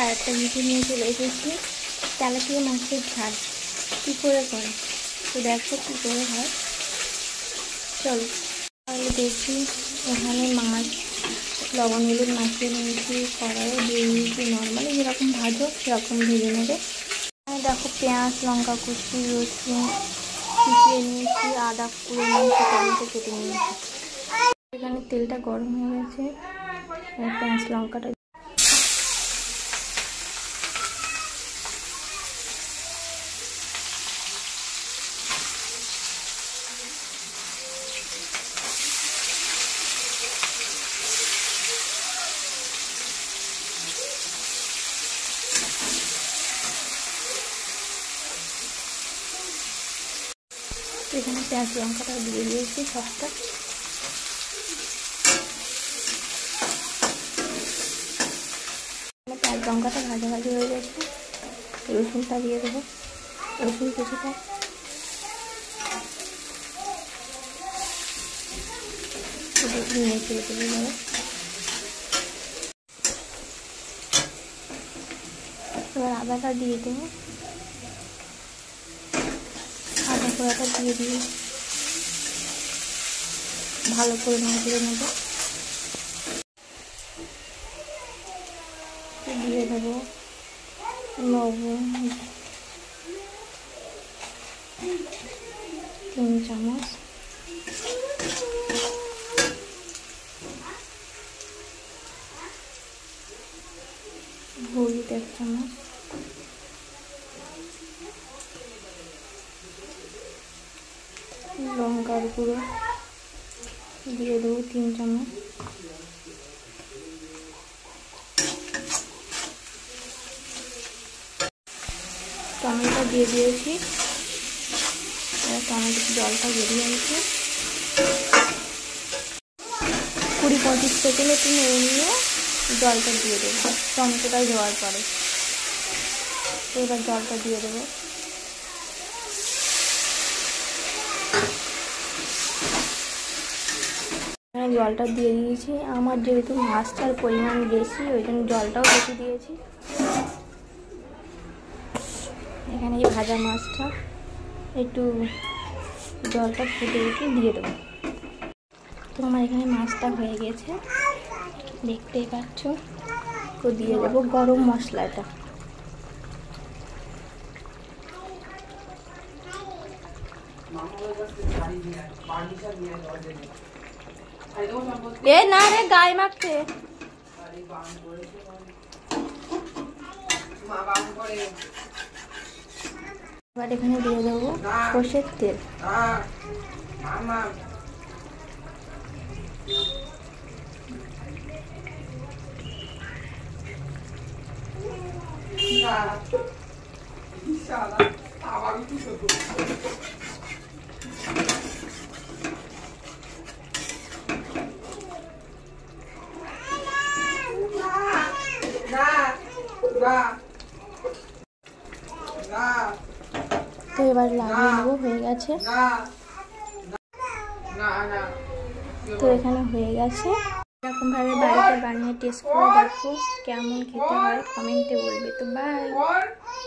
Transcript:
আরেকটা ভিডিও নিয়ে চলে এসেছি তেলাপিয়া মাছের ঝাল কী করে করে, তো দেখো কী করে হয়। চলো তাহলে দেখি। এখানে মাছ লবণ হলুদ মাখিয়ে নিয়েছি, কড়াইয়ে দিয়ে নিয়েছি, নর্মালি যেরকম ভাজো সেরকম ভেজে নেবে। দেখো পেঁয়াজ লঙ্কা কুচি রসুন কুচিয়ে নিয়েছি, আদা কুড়ে নিয়েছি, টমেটো কেটে নিয়েছি। এখানে তেলটা গরম হয়ে গেছে, পেঁয়াজ লঙ্কাটা এখানে পেঁয়াজ লঙ্কাটা দিয়ে দিয়েছি সবটা। পেঁয়াজ লঙ্কাটা ভাজা ভাজা হয়ে গেছে, রসুনটা দিয়ে দেবো, রসুন কুচিটা নেড়ে তুলে দেবো। এবার আদাটা দিয়ে দেবো, আদা পোড়াটা দিয়ে দিয়ে ভালো করে নাড়িয়ে নেব। দিয়ে দেবো লবণ 3 চামচ, হলুদ 1 চামচ, লঙ্কার গুঁড়ো দিয়ে দেবো 3 চামচ, টমেটো দিয়ে দিয়েছি। টমেটোর জলটা বেরিয়ে গেছে, 20-25 সেকেন্ডে একটু নেড়ে নিয়ে জলটা দিয়ে দেবো টমেটোটা দেওয়ার পরে। এবার জলটা দিয়ে দেবো। জলটা দিয়ে দিয়েছি, আমার যেহেতু মাছটার পরিমাণ বেশি ওই জন্য জলটাও বেশি দিয়েছি। এখানে এই ভাজা মাছটা একটু জলটা ফুটে উঠে দিয়ে দেবো। তো আমার এখানে মাছটা হয়ে গেছে দেখতেই পাচ্ছ। তো দিয়ে দেবো গরম মশলাটা। এ না রে গায়ে মাখতে। এবার এখানে দিয়ে দেবো সর্ষের তেল। তো এবার লাগিয়ে নেবো, হয়ে গেছে। তো এখানে হয়ে গেছে। এরকমভাবে বাড়িতে বানিয়ে টেস্ট করে দেখো কেমন খেতে হয়, কমেন্টে বলবে। তো বাই।